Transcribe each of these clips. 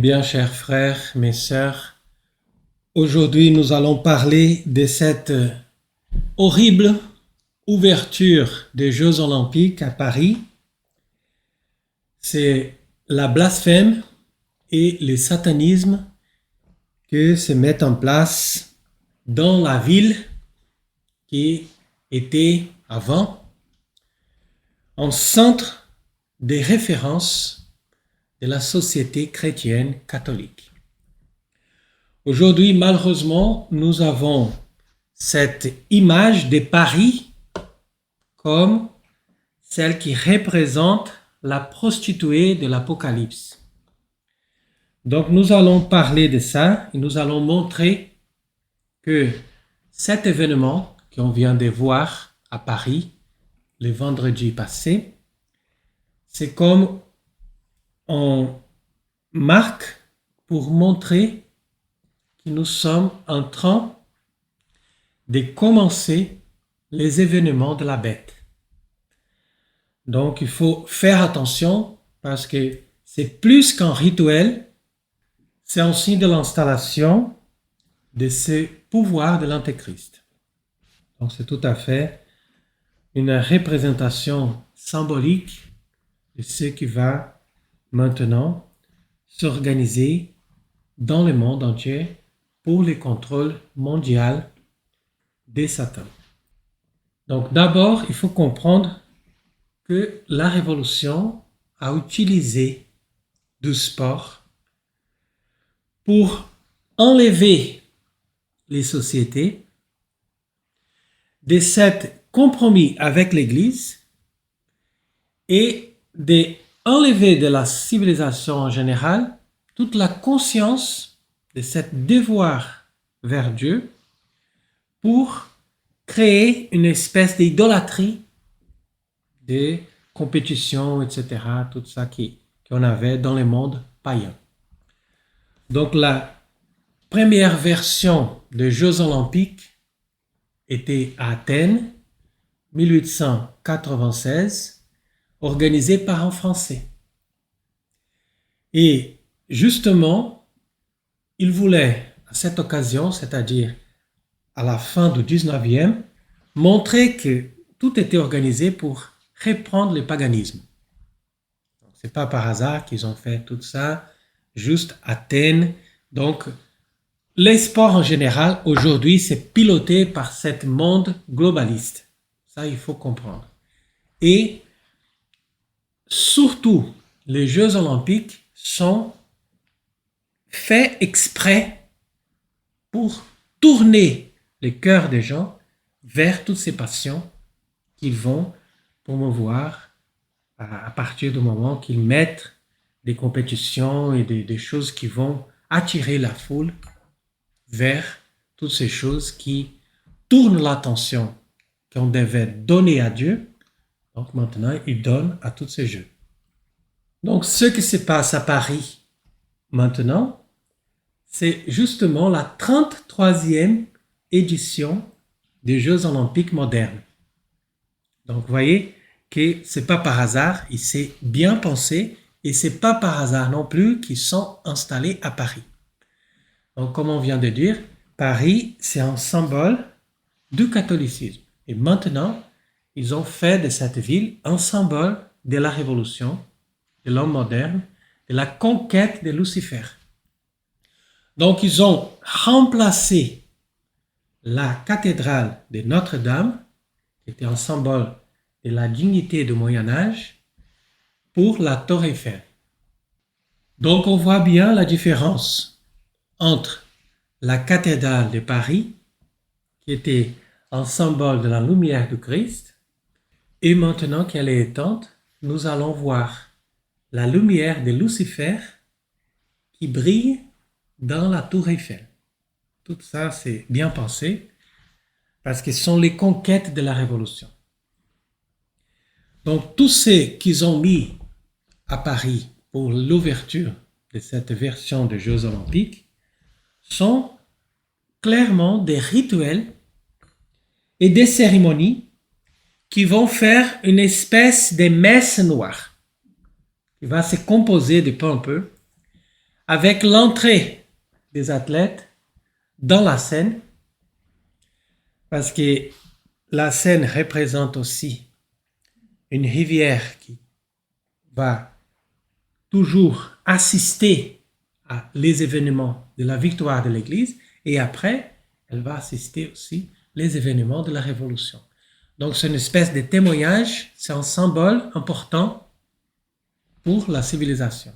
Eh bien, chers frères, mes sœurs, aujourd'hui nous allons parler de cette horrible ouverture des Jeux Olympiques à Paris. C'est la blasphème et le satanisme que se mettent en place dans la ville qui était avant un centre de référence de la société chrétienne catholique. Aujourd'hui, malheureusement, nous avons cette image de Paris comme celle qui représente la prostituée de l'Apocalypse. Donc nous allons parler de ça et nous allons montrer que cet événement qu'on vient de voir à Paris le vendredi passé, c'est comme on marque pour montrer que nous sommes en train de commencer les événements de la bête. Donc il faut faire attention parce que c'est plus qu'un rituel, c'est un signe de l'installation de ce pouvoir de l'Antéchrist. Donc c'est tout à fait une représentation symbolique de ce qui va maintenant s'organiser dans le monde entier pour le contrôle mondial des Satan. Donc d'abord, il faut comprendre que la Révolution a utilisé du sport pour enlever les sociétés de cet compromis avec l'Église et d'enlever de la civilisation en général toute la conscience de ce devoir vers Dieu pour créer une espèce d'idolâtrie des compétitions, etc., tout ça qu'on avait dans le monde païen. Donc la première version des Jeux Olympiques était à Athènes, 1896, organisée par un Français. Et justement, il voulait, à cette occasion, c'est-à-dire à la fin du 19e, montrer que tout était organisé pour reprendre le paganisme. Ce n'est pas par hasard qu'ils ont fait tout ça, juste Athènes. Donc, les sports en général, aujourd'hui, c'est piloté par ce monde globaliste. Ça, il faut comprendre. Et surtout, les Jeux Olympiques sont faits exprès pour tourner les cœurs des gens vers toutes ces passions qu'ils vont promouvoir à partir du moment qu'ils mettent des compétitions et des choses qui vont attirer la foule vers toutes ces choses qui tournent l'attention qu'on devait donner à Dieu. Donc maintenant, ils donnent à tous ces jeux. Donc ce qui se passe à Paris maintenant, c'est justement la 33e édition des Jeux Olympiques modernes. Donc vous voyez que ce n'est pas par hasard, il s'est bien pensé et ce n'est pas par hasard non plus qu'ils sont installés à Paris. Donc comme on vient de dire, Paris c'est un symbole du catholicisme. Et maintenant, ils ont fait de cette ville un symbole de la révolution, de l'homme moderne, de la conquête de Lucifer. Donc ils ont remplacé la cathédrale de Notre-Dame, qui était un symbole de la dignité du Moyen-Âge, pour la Tour Eiffel. Donc on voit bien la différence entre la cathédrale de Paris, qui était un symbole de la lumière du Christ, et maintenant qu'elle est éteinte, nous allons voir la lumière de Lucifer qui brille dans la Tour Eiffel. Tout ça, c'est bien pensé, parce que ce sont les conquêtes de la Révolution. Donc, tous ceux qu'ils ont mis à Paris pour l'ouverture de cette version des Jeux Olympiques sont clairement des rituels et des cérémonies qui vont faire une espèce de messe noire qui va se composer de peu en peu avec l'entrée des athlètes dans la Seine, parce que la Seine représente aussi une rivière qui va toujours assister à les événements de la victoire de l'Église, et après, elle va assister aussi les événements de la Révolution. Donc, c'est une espèce de témoignage, c'est un symbole important pour la civilisation.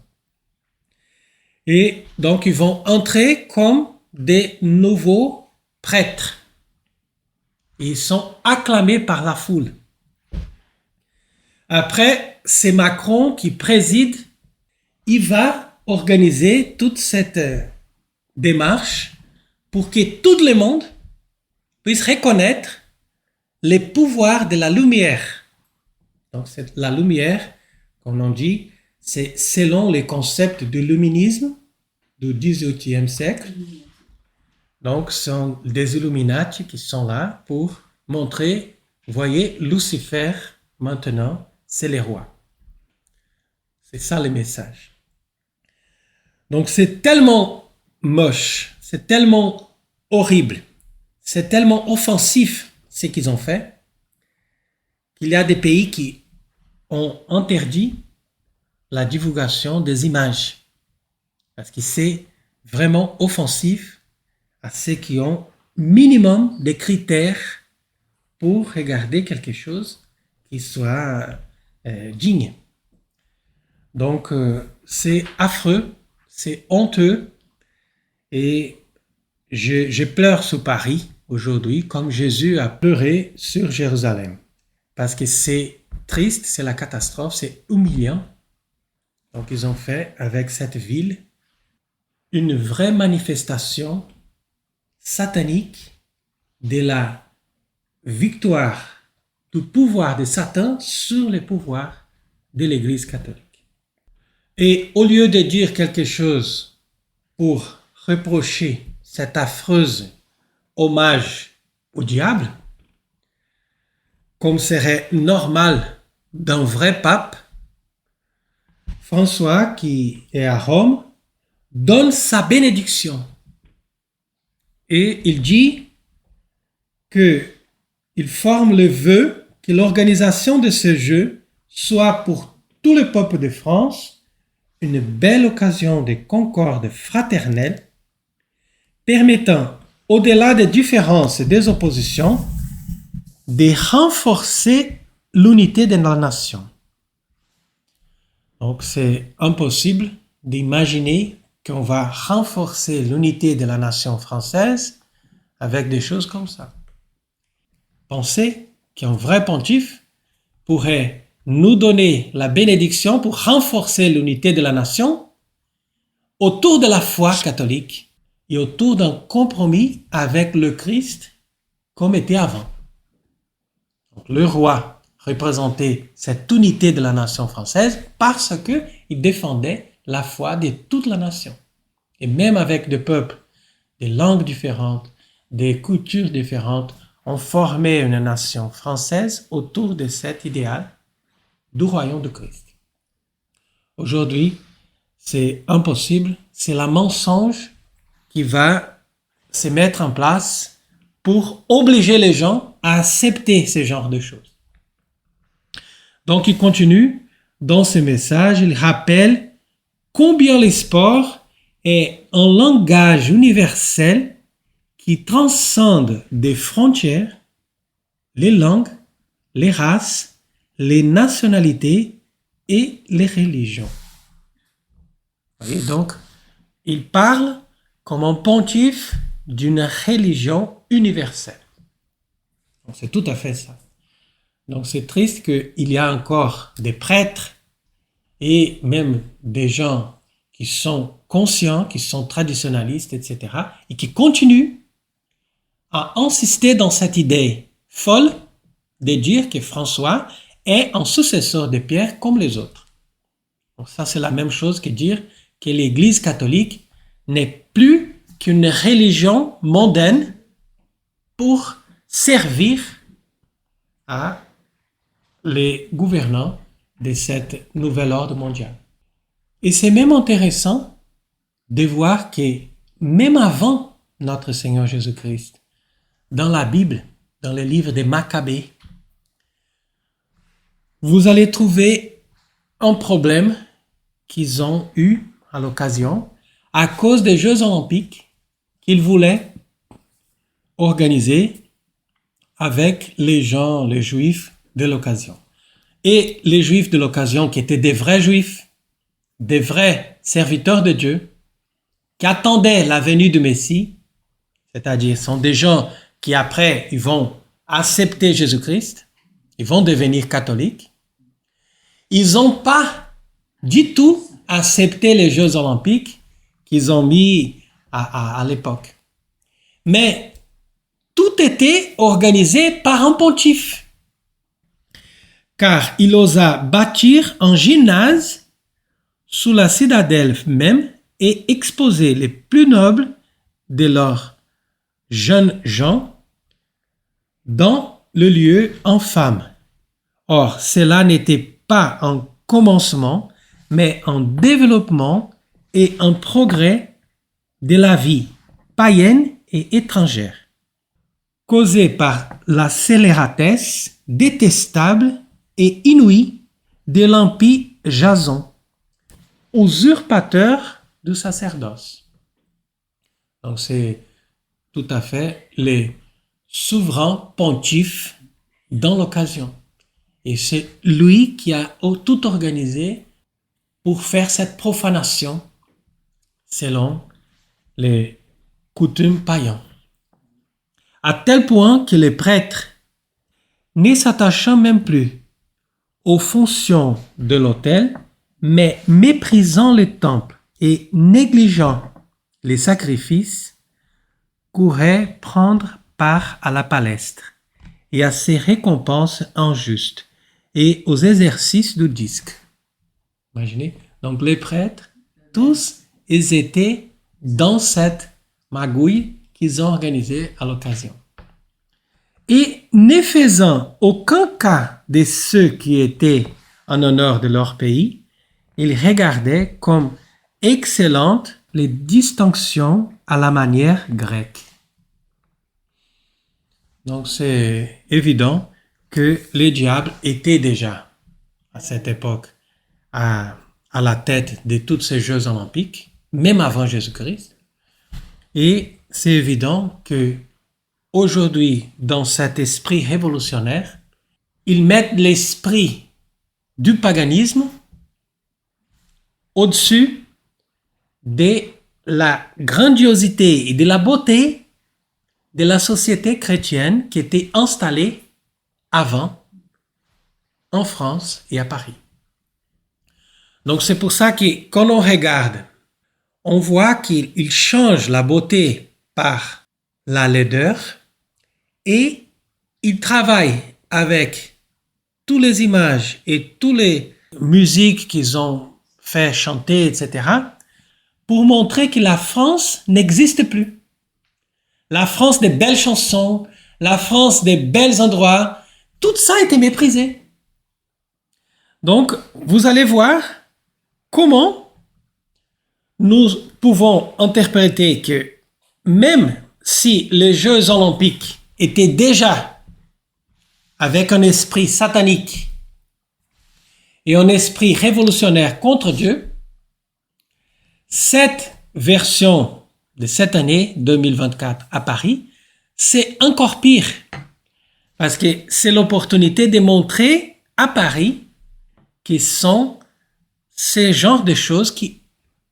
Et donc, ils vont entrer comme des nouveaux prêtres. Ils sont acclamés par la foule. Après, c'est Macron qui préside. Il va organiser toute cette démarche pour que tout le monde puisse reconnaître les pouvoirs de la lumière. Donc, la lumière, comme on dit, c'est selon les concepts du luminisme du XVIIIe siècle. Donc, ce sont des Illuminati qui sont là pour montrer, vous voyez, Lucifer, maintenant, c'est les rois. C'est ça le message. Donc, c'est tellement moche, c'est tellement horrible, c'est tellement offensif ce qu'ils ont fait, qu'il y a des pays qui ont interdit la divulgation des images, parce que c'est vraiment offensif à ceux qui ont minimum de critères pour regarder quelque chose qui soit digne. Donc, c'est affreux, c'est honteux, et je pleure sur Paris aujourd'hui comme Jésus a pleuré sur Jérusalem, parce que c'est triste, c'est la catastrophe, c'est humiliant. Donc, ils ont fait avec cette ville une vraie manifestation satanique de la victoire du pouvoir de Satan sur le pouvoir de l'Église catholique. Et au lieu de dire quelque chose pour reprocher cet affreux hommage au diable, comme serait normal d'un vrai pape, François, qui est à Rome, donne sa bénédiction. Et il dit qu'il forme le vœu que l'organisation de ce jeu soit pour tout le peuple de France une belle occasion de concorde fraternelle permettant, au-delà des différences et des oppositions, de renforcer l'unité de la nation. Donc c'est impossible d'imaginer qu'on va renforcer l'unité de la nation française avec des choses comme ça. Pensez qu'un vrai pontife pourrait nous donner la bénédiction pour renforcer l'unité de la nation autour de la foi catholique et autour d'un compromis avec le Christ comme était avant. Donc, le roi représentait cette unité de la nation française parce qu'il défendait la foi de toute la nation. Et même avec des peuples, des langues différentes, des cultures différentes, on formait une nation française autour de cet idéal du royaume de Christ. Aujourd'hui, c'est impossible, c'est le mensonge qui va se mettre en place pour obliger les gens à accepter ce genre de choses. Donc, il continue dans ce message, il rappelle combien le sport est un langage universel qui transcende des frontières, les langues, les races, les nationalités et les religions. Vous voyez, donc, il parle comme un pontife d'une religion universelle. Donc, c'est tout à fait ça. Donc, c'est triste qu'il y a encore des prêtres et même des gens qui sont conscients, qui sont traditionalistes, etc., et qui continuent à insister dans cette idée folle de dire que François est un successeur de Pierre comme les autres. Donc ça, c'est la même chose que dire que l'Église catholique n'est plus qu'une religion mondaine pour servir à les gouvernants de cette nouvel ordre mondial. Et c'est même intéressant de voir que même avant notre Seigneur Jésus-Christ, dans la Bible, dans le livre des Maccabées, vous allez trouver un problème qu'ils ont eu à l'occasion à cause des Jeux olympiques qu'ils voulaient organiser avec les gens, les Juifs de l'occasion. Et les Juifs de l'occasion, qui étaient des vrais Juifs, des vrais serviteurs de Dieu, qui attendaient la venue du Messie, c'est-à-dire sont des gens qui après, ils vont accepter Jésus-Christ, ils vont devenir catholiques. Ils n'ont pas du tout accepté les Jeux olympiques qu'ils ont mis à l'époque. Mais tout était organisé par un pontife. Car il osa bâtir un gymnase sous la citadelle même et exposer les plus nobles de leurs jeunes gens dans le lieu infâme. Or, cela n'était pas un commencement, mais un développement et un progrès de la vie païenne et étrangère, causé par la scélératesse détestable et inouïe de l'empire Jason, usurpateur du sacerdoce. Donc c'est tout à fait les souverains pontifes dans l'occasion. Et c'est lui qui a tout organisé pour faire cette profanation selon les coutumes païennes. À tel point que les prêtres, ne s'attachant même plus aux fonctions de l'autel, mais méprisant le temple et négligeant les sacrifices, couraient prendre part à la palestre et à ses récompenses injustes et aux exercices du disque. Imaginez, donc les prêtres, tous, ils étaient dans cette magouille qu'ils ont organisée à l'occasion. Et ne faisant aucun cas de ceux qui étaient en honneur de leur pays, ils regardaient comme excellentes les distinctions à la manière grecque. Donc c'est évident que les diables étaient déjà à cette époque à la tête de tous ces Jeux olympiques, même avant Jésus-Christ. Et c'est évident que aujourd'hui, dans cet esprit révolutionnaire, ils mettent l'esprit du paganisme au-dessus de la grandiosité et de la beauté de la société chrétienne qui était installée avant en France et à Paris. Donc c'est pour ça que quand on regarde, on voit qu'il change la beauté par la laideur et il travaille avec toutes les images et toutes les musiques qu'ils ont fait chanter, etc., pour montrer que la France n'existe plus. La France des belles chansons, la France des belles endroits, tout ça a été méprisé. Donc, vous allez voir comment nous pouvons interpréter que même si les Jeux olympiques étaient déjà avec un esprit satanique et un esprit révolutionnaire contre Dieu, cette version de cette année 2024 à Paris, c'est encore pire parce que c'est l'opportunité de montrer à Paris que sont ces genres de choses qui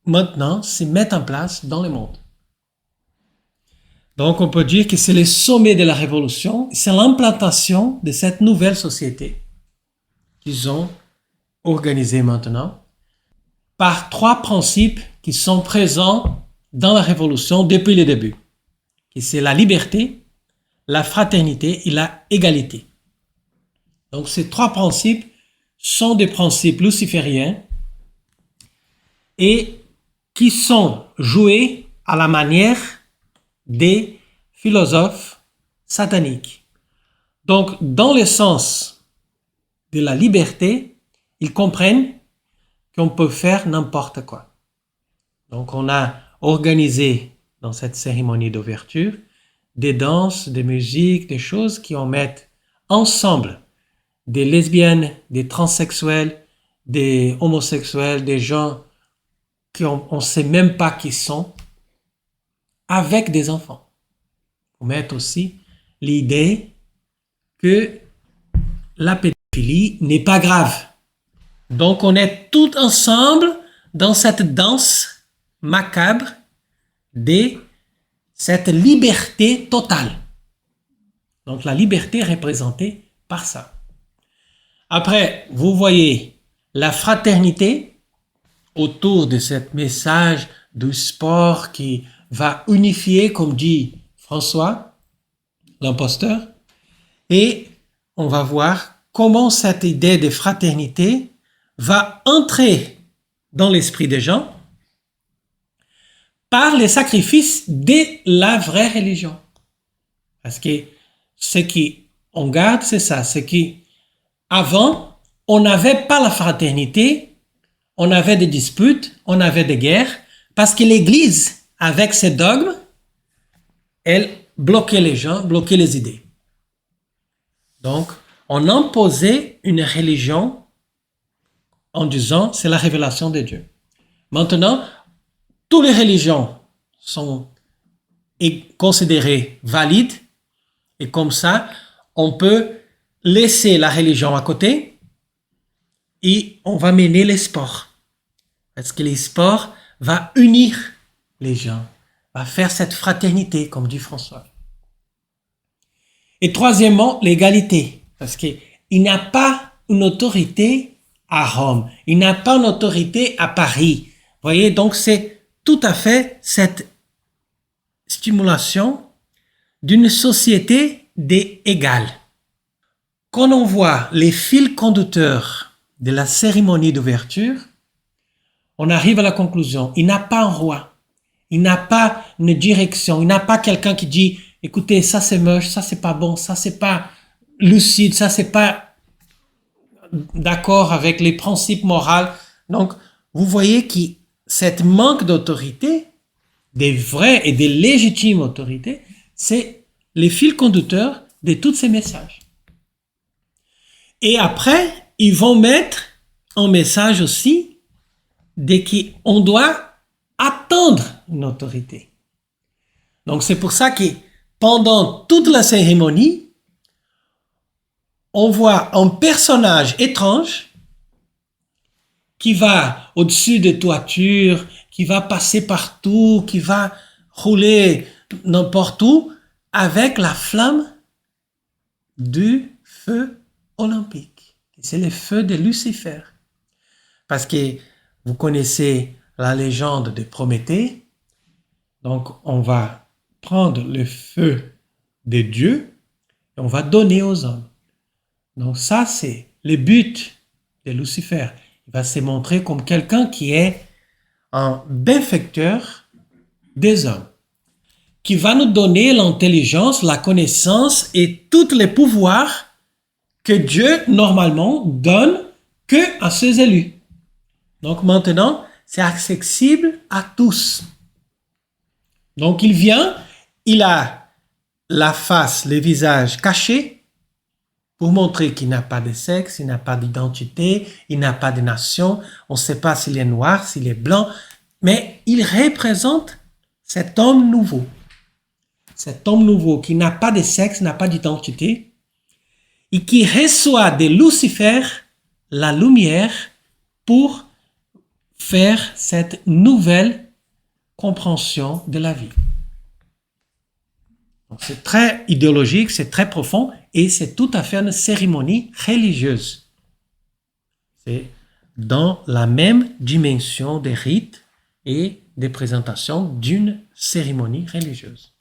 maintenant se mettent en place dans le monde. Donc on peut dire que c'est le sommet de la révolution, c'est l'implantation de cette nouvelle société qu'ils ont organisée maintenant par trois principes qui sont présents dans la révolution depuis le début. Et c'est la liberté, la fraternité et la égalité. Donc ces trois principes sont des principes lucifériens et qui sont joués à la manière des philosophes sataniques. Donc, dans le sens de la liberté, ils comprennent qu'on peut faire n'importe quoi. Donc on a organisé dans cette cérémonie d'ouverture des danses, des musiques, des choses qui en mettent ensemble des lesbiennes, des transsexuels, des homosexuels, des gens qu'on ne sait même pas qui sont, avec des enfants. Pour mettre aussi l'idée que la pédophilie n'est pas grave. Donc on est tous ensemble dans cette danse macabre de cette liberté totale. Donc la liberté est représentée par ça. Après, vous voyez la fraternité autour de ce message du sport qui va unifier, comme dit François, l'imposteur. Et on va voir comment cette idée de fraternité va entrer dans l'esprit des gens par les sacrifices de la vraie religion. Parce que ce qu'on garde, c'est ça, c'est qu'avant, on n'avait pas la fraternité, on avait des disputes, on avait des guerres, parce que l'Église, avec ses dogmes, elle bloquait les gens, bloquait les idées. Donc, on imposait une religion en disant c'est la révélation de Dieu. Maintenant, toutes les religions sont considérées valides et comme ça, on peut laisser la religion à côté et on va mener les sports. Parce que les sports vont unir les gens, va faire cette fraternité, comme dit François. Et troisièmement, l'égalité. Parce qu'il n'y a pas une autorité à Rome, il n'y a pas une autorité à Paris. Vous voyez, donc c'est tout à fait cette stimulation d'une société d'égales. Quand on voit les fils conducteurs de la cérémonie d'ouverture, on arrive à la conclusion, il n'a pas un roi, il n'a pas une direction, il n'a pas quelqu'un qui dit, écoutez, ça c'est moche, ça c'est pas bon, ça c'est pas lucide, ça c'est pas d'accord avec les principes moraux. Donc, vous voyez que cette manque d'autorité, des vraies et des légitimes autorités, c'est les fils conducteurs de tous ces messages. Et après, ils vont mettre un message aussi de qu'on doit attendre une autorité. Donc c'est pour ça que pendant toute la cérémonie, on voit un personnage étrange qui va au-dessus des toitures, qui va passer partout, qui va rouler n'importe où avec la flamme du feu olympique. C'est le feu de Lucifer. Parce que vous connaissez la légende de Prométhée. Donc on va prendre le feu de Dieu et on va donner aux hommes. Donc ça, c'est le but de Lucifer. Il va se montrer comme quelqu'un qui est un bienfaiteur des hommes, qui va nous donner l'intelligence, la connaissance et tous les pouvoirs que Dieu, normalement, donne que à ses élus. Donc maintenant, c'est accessible à tous. Donc il vient, il a la face, le visage caché, pour montrer qu'il n'a pas de sexe, il n'a pas d'identité, il n'a pas de nation, on ne sait pas s'il est noir, s'il est blanc, mais il représente cet homme nouveau. Cet homme nouveau qui n'a pas de sexe, n'a pas d'identité, et qui reçoit de Lucifer la lumière pour faire cette nouvelle compréhension de la vie. Donc c'est très idéologique, c'est très profond et c'est tout à fait une cérémonie religieuse. C'est dans la même dimension des rites et des présentations d'une cérémonie religieuse.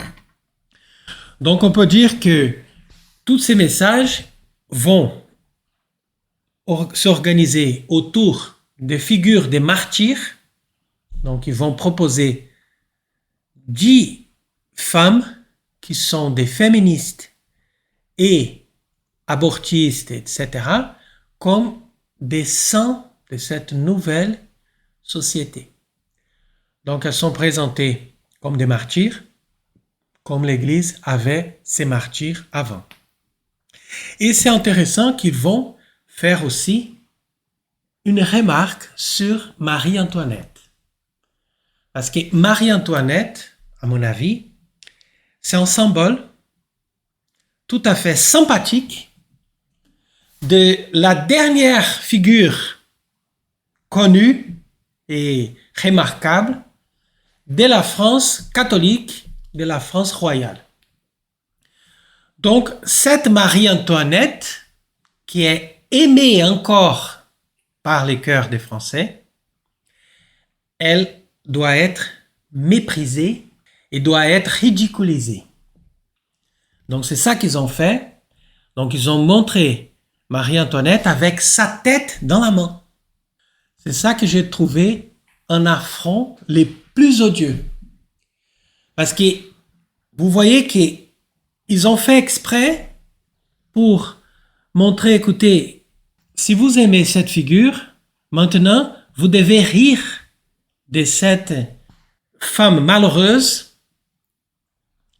Donc on peut dire que tous ces messages vont s'organiser autour des figures des martyrs. Donc ils vont proposer 10 femmes qui sont des féministes et abortistes, etc., comme des saints de cette nouvelle société. Donc elles sont présentées comme des martyrs, comme l'Église avait ses martyrs avant. Et c'est intéressant qu'ils vont faire aussi une remarque sur Marie-Antoinette. Parce que Marie-Antoinette, à mon avis, c'est un symbole tout à fait sympathique de la dernière figure connue et remarquable de la France catholique, de la France royale. Donc, cette Marie-Antoinette, qui est aimée encore par les cœurs des Français, elle doit être méprisée et doit être ridiculisée. Donc, c'est ça qu'ils ont fait. Donc, ils ont montré Marie-Antoinette avec sa tête dans la main. C'est ça que j'ai trouvé un affront les plus odieux. Parce que vous voyez qu'ils ont fait exprès pour montrer, écoutez, si vous aimez cette figure, maintenant, vous devez rire de cette femme malheureuse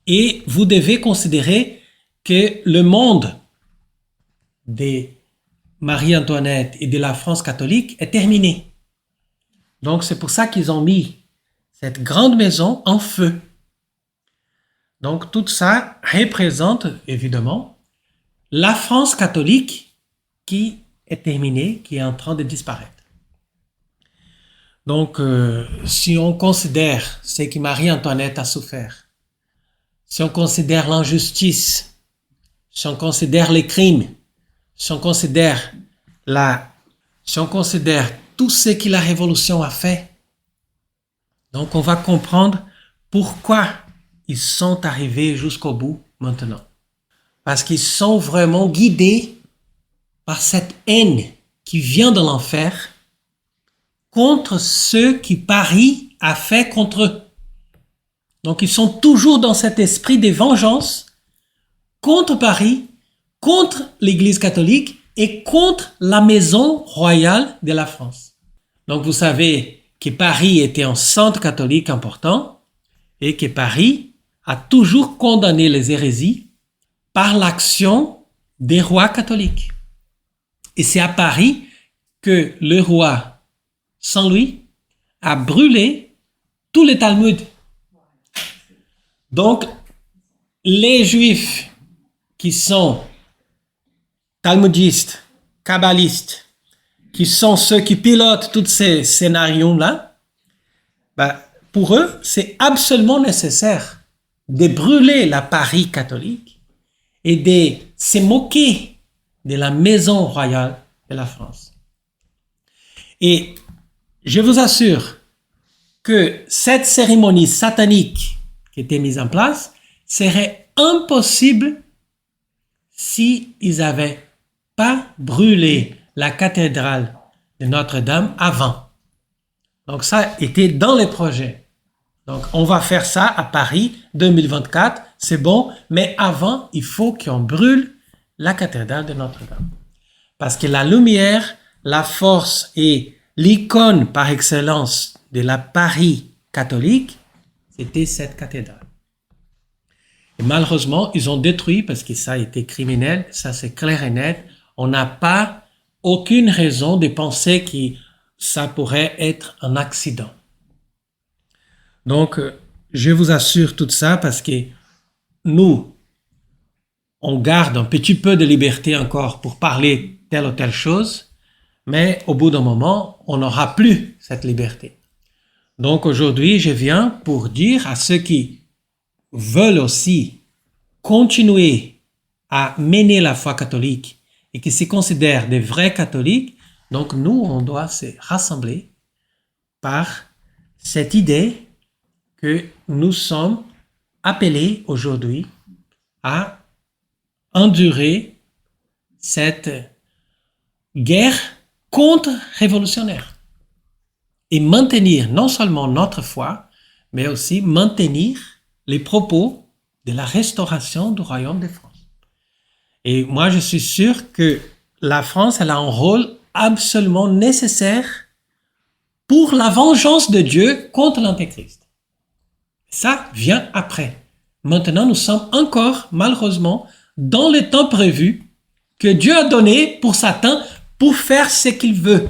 et vous devez considérer que le monde de Marie-Antoinette et de la France catholique est terminé. Donc, c'est pour ça qu'ils ont mis cette grande maison en feu. Donc, tout ça représente, évidemment, la France catholique qui est terminée, qui est en train de disparaître. Donc, si on considère ce que Marie-Antoinette a souffert, si on considère l'injustice, si on considère les crimes, si on considère tout ce que la Révolution a fait, donc on va comprendre pourquoi ils sont arrivés jusqu'au bout maintenant. Parce qu'ils sont vraiment guidés par cette haine qui vient de l'enfer contre ceux qui Paris a fait contre eux. Donc ils sont toujours dans cet esprit de vengeance contre Paris, contre l'Église catholique et contre la maison royale de la France. Donc vous savez que Paris était un centre catholique important et que Paris a toujours condamné les hérésies par l'action des rois catholiques. Et c'est à Paris que le roi Saint-Louis a brûlé tous les Talmuds. Donc, les Juifs qui sont talmudistes, kabbalistes, qui sont ceux qui pilotent tous ces scénarios-là, pour eux, c'est absolument nécessaire de brûler la Paris catholique et de se moquer de la maison royale de la France. Et je vous assure que cette cérémonie satanique qui était mise en place serait impossible si ils n'avaient pas brûlé la cathédrale de Notre-Dame avant. Donc ça était dans les projets. Donc on va faire ça à Paris 2024, c'est bon, mais avant, il faut qu'on brûle la cathédrale de Notre-Dame. Parce que la lumière, la force et l'icône par excellence de la Paris catholique, c'était cette cathédrale. Et malheureusement, ils ont détruit parce que ça a été criminel, ça c'est clair et net. On n'a pas aucune raison de penser que ça pourrait être un accident. Donc, je vous assure tout ça parce que nous, on garde un petit peu de liberté encore pour parler telle ou telle chose, mais au bout d'un moment, on n'aura plus cette liberté. Donc aujourd'hui, je viens pour dire à ceux qui veulent aussi continuer à mener la foi catholique et qui se considèrent des vrais catholiques, donc nous, on doit se rassembler par cette idée que nous sommes appelés aujourd'hui à endurer cette guerre contre-révolutionnaire et maintenir non seulement notre foi, mais aussi maintenir les propos de la restauration du royaume de France. Et moi, je suis sûr que la France, elle a un rôle absolument nécessaire pour la vengeance de Dieu contre l'Antéchrist. Ça vient après. Maintenant, nous sommes encore, malheureusement, dans le temps prévu que Dieu a donné pour Satan pour faire ce qu'il veut.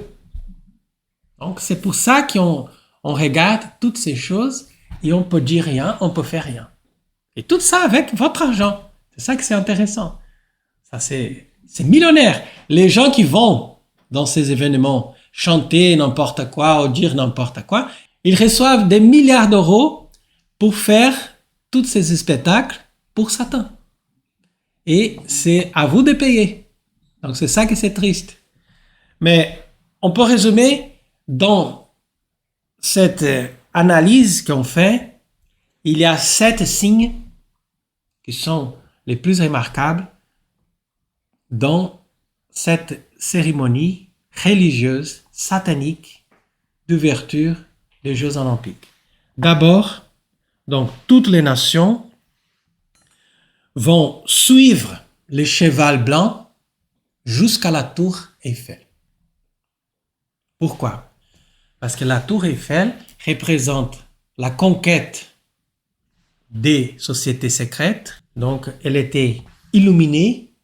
Donc, c'est pour ça qu'on regarde toutes ces choses et on peut dire rien, on peut faire rien. Et tout ça avec votre argent. C'est ça que c'est intéressant. Ça, c'est millionnaire. Les gens qui vont dans ces événements chanter n'importe quoi ou dire n'importe quoi, ils reçoivent des milliards d'euros pour faire tous ces spectacles pour Satan. Et c'est à vous de payer. Donc c'est ça que c'est triste. Mais on peut résumer dans cette analyse qu'on fait, il y a 7 signes qui sont les plus remarquables dans cette cérémonie religieuse, satanique, d'ouverture des Jeux olympiques. D'abord, donc, toutes les nations vont suivre le cheval blanc jusqu'à la tour Eiffel. Pourquoi? Parce que la tour Eiffel représente la conquête des sociétés secrètes. Donc, elle était illuminée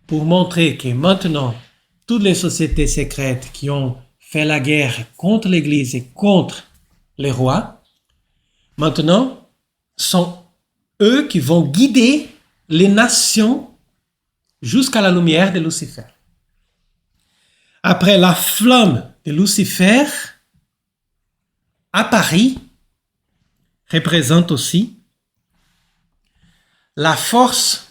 pour montrer que maintenant, toutes les sociétés secrètes qui ont fait la guerre contre l'Église et contre les rois, maintenant, sont eux qui vont guider les nations jusqu'à la lumière de Lucifer. Après, la flamme de Lucifer à Paris représente aussi la force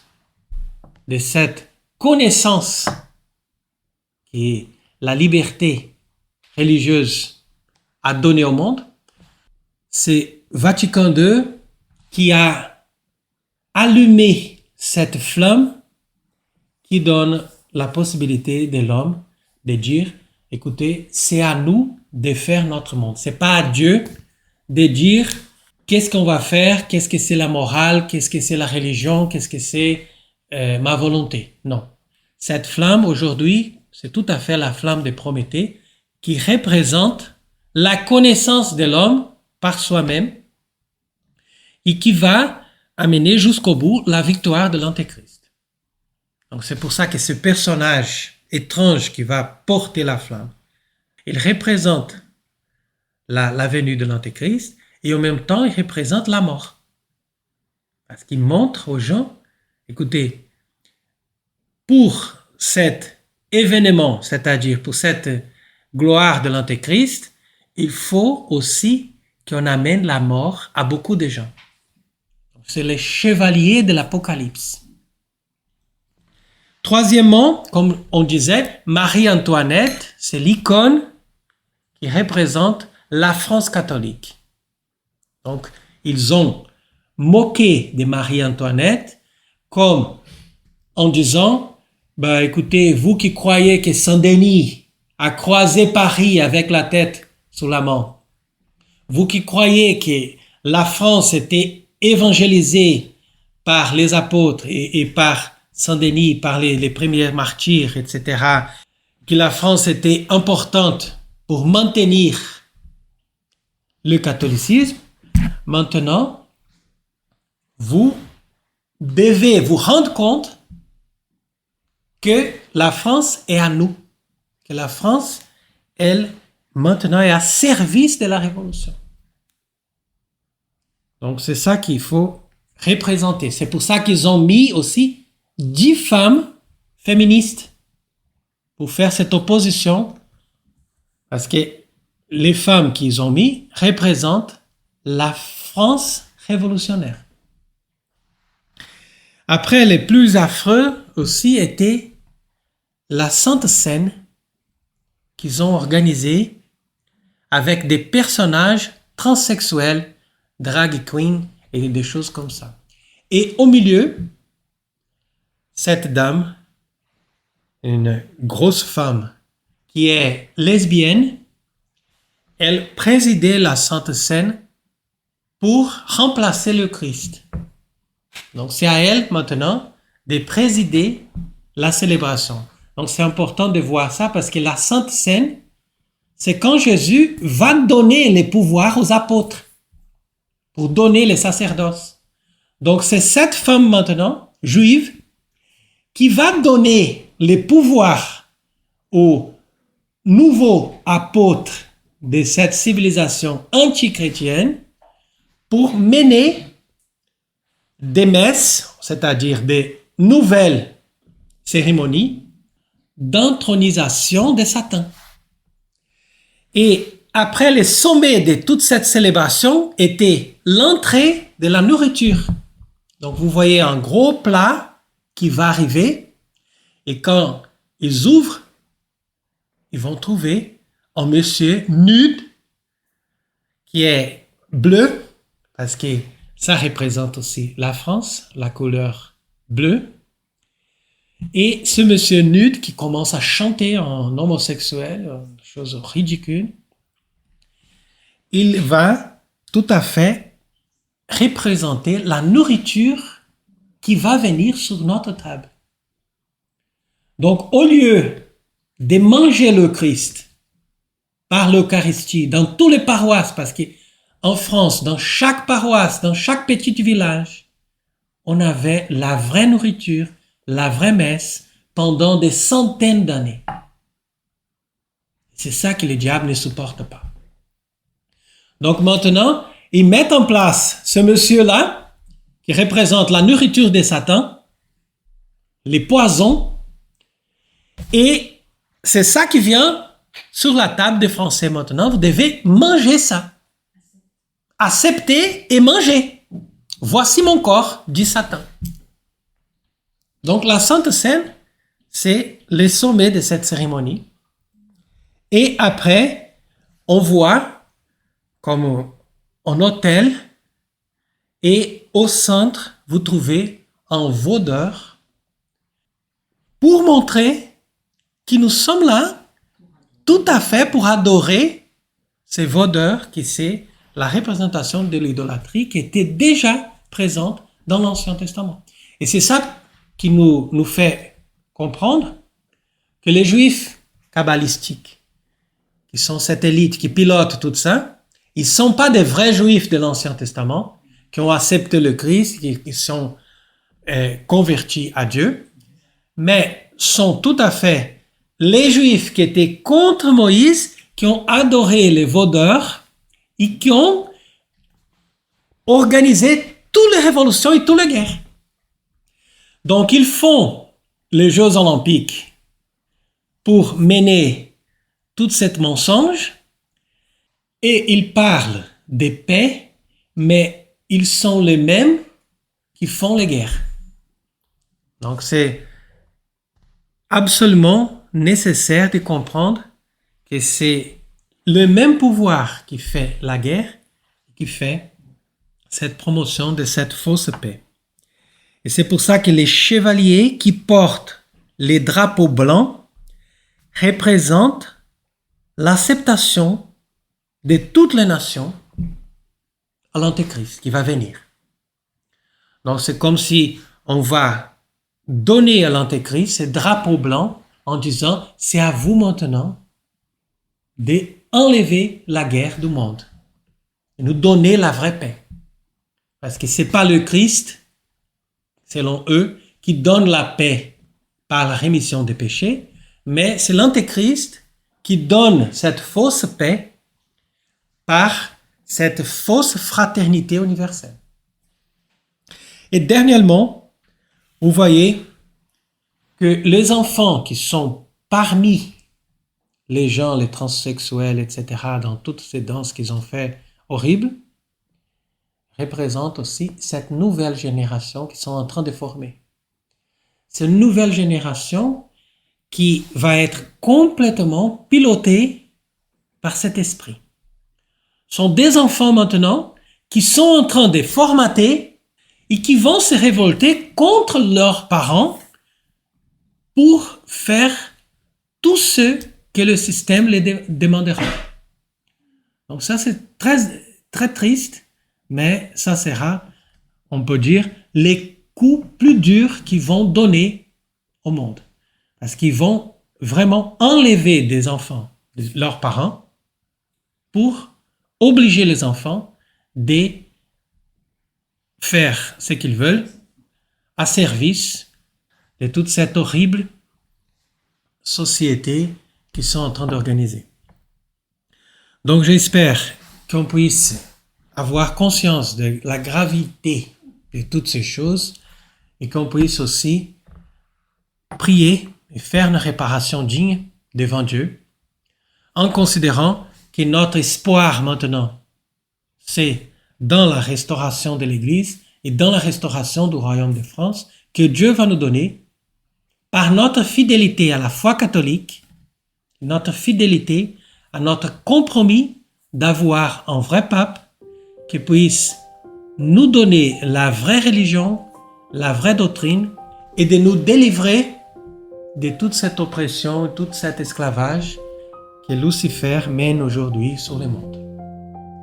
de cette connaissance qui est la liberté religieuse a donné au monde. C'est Vatican II qui a allumé cette flamme qui donne la possibilité de l'homme de dire, écoutez, c'est à nous de faire notre monde. C'est pas à Dieu de dire qu'est-ce qu'on va faire, qu'est-ce que c'est la morale, qu'est-ce que c'est la religion, qu'est-ce que c'est ma volonté. Non. Cette flamme, aujourd'hui, c'est tout à fait la flamme de Prométhée qui représente la connaissance de l'homme par soi-même et qui va amener jusqu'au bout la victoire de l'Antéchrist. Donc c'est pour ça que ce personnage étrange qui va porter la flamme, il représente la venue de l'Antéchrist et en même temps il représente la mort. Parce qu'il montre aux gens, écoutez, pour cet événement, c'est-à-dire pour cette gloire de l'Antéchrist, il faut aussi qu'on amène la mort à beaucoup de gens. C'est les chevaliers de l'Apocalypse. Troisièmement, comme on disait, Marie-Antoinette, c'est l'icône qui représente la France catholique. Donc, ils ont moqué de Marie-Antoinette comme en disant, écoutez, vous qui croyez que Saint-Denis a croisé Paris avec la tête sous la main, vous qui croyez que la France était évangélisée par les apôtres et par Saint-Denis, par les premiers martyrs, etc., que la France était importante pour maintenir le catholicisme, maintenant, vous devez vous rendre compte que la France est à nous, que la France, elle, maintenant est à service de la Révolution. Donc c'est ça qu'il faut représenter. C'est pour ça qu'ils ont mis aussi 10 femmes féministes pour faire cette opposition, parce que les femmes qu'ils ont mis représentent la France révolutionnaire. Après, les plus affreux aussi étaient la Sainte Seine qu'ils ont organisée avec des personnages transsexuels, drag queen et des choses comme ça. Et au milieu, cette dame, une grosse femme qui est lesbienne, elle présidait la Sainte Seine pour remplacer le Christ. Donc c'est à elle maintenant de présider la célébration. Donc c'est important de voir ça parce que la Sainte Seine, c'est quand Jésus va donner les pouvoirs aux apôtres pour donner les sacerdoces. Donc c'est cette femme maintenant, juive, qui va donner les pouvoirs aux nouveaux apôtres de cette civilisation anti-chrétienne pour mener des messes, c'est-à-dire des nouvelles cérémonies d'intronisation de Satan. Et après le sommet de toute cette célébration était l'entrée de la nourriture. Donc vous voyez un gros plat qui va arriver et quand ils ouvrent, ils vont trouver un monsieur nude qui est bleu parce que ça représente aussi la France, la couleur bleue. Et ce monsieur nude qui commence à chanter en homosexuel, une chose ridicule, il va tout à fait représenter la nourriture qui va venir sur notre table. Donc, au lieu de manger le Christ par l'Eucharistie dans toutes les paroisses, parce qu'en France, dans chaque paroisse, dans chaque petit village, on avait la vraie nourriture, la vraie messe pendant des centaines d'années. C'est ça que le diable ne supporte pas. Donc maintenant, ils mettent en place ce monsieur-là qui représente la nourriture de Satan, les poisons, et c'est ça qui vient sur la table des Français maintenant. Vous devez manger ça. Accepter et manger. Voici mon corps, dit Satan. Donc la Sainte Seine, c'est le sommet de cette cérémonie. Et après, on voit comme un autel et au centre, vous trouvez un veau d'or pour montrer que nous sommes là tout à fait pour adorer ces veaux d'or qui c'est la représentation de l'idolâtrie qui était déjà présente dans l'Ancien Testament. Et c'est ça qui nous fait comprendre que les Juifs kabbalistiques, qui sont cette élite qui pilote tout ça, ils ne sont pas des vrais Juifs de l'Ancien Testament qui ont accepté le Christ, qui sont convertis à Dieu, mais sont tout à fait les Juifs qui étaient contre Moïse, qui ont adoré les veaux d'or et qui ont organisé toutes les révolutions et toutes les guerres. Donc, ils font les Jeux olympiques pour mener tout cet mensonge et ils parlent de paix, mais ils sont les mêmes qui font les guerres. Donc, c'est absolument nécessaire de comprendre que c'est le même pouvoir qui fait la guerre, qui fait cette promotion de cette fausse paix. Et c'est pour ça que les chevaliers qui portent les drapeaux blancs représentent l'acceptation de toutes les nations à l'Antéchrist qui va venir. Donc c'est comme si on va donner à l'Antéchrist ces drapeaux blancs en disant c'est à vous maintenant d'enlever la guerre du monde et nous donner la vraie paix. Parce que ce n'est pas le Christ, selon eux, qui donne la paix par la rémission des péchés, mais c'est l'Antéchrist qui donne cette fausse paix par cette fausse fraternité universelle. Et dernièrement, vous voyez que les enfants qui sont parmi les gens, les transsexuels, etc., dans toutes ces danses qu'ils ont fait horribles, représentent aussi cette nouvelle génération qu'ils sont en train de former. Cette nouvelle génération qui va être complètement pilotée par cet esprit. Ce sont des enfants maintenant qui sont en train de formater et qui vont se révolter contre leurs parents pour faire tout ce que le système les demandera. Donc ça, c'est très, très triste, mais ça sera, on peut dire, les coups plus durs qu'ils vont donner au monde. Parce qu'ils vont vraiment enlever des enfants de leurs parents pour obliger les enfants de faire ce qu'ils veulent à service de toute cette horrible société qu'ils sont en train d'organiser. Donc j'espère qu'on puisse avoir conscience de la gravité de toutes ces choses et qu'on puisse aussi prier et faire une réparation digne devant Dieu en considérant que notre espoir maintenant, c'est dans la restauration de l'Église et dans la restauration du Royaume de France que Dieu va nous donner par notre fidélité à la foi catholique, notre fidélité à notre compromis d'avoir un vrai pape qui puisse nous donner la vraie religion, la vraie doctrine et de nous délivrer de toute cette oppression, tout cet esclavage que Lucifer mène aujourd'hui sur le monde.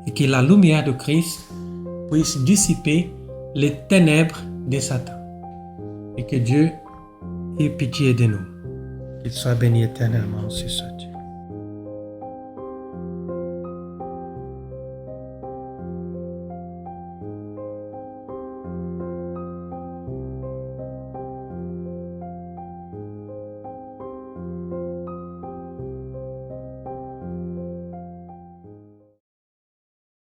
Et que la lumière de Christ puisse dissiper les ténèbres de Satan. Et que Dieu ait pitié de nous. Qu'il soit béni éternellement sur ce Dieu.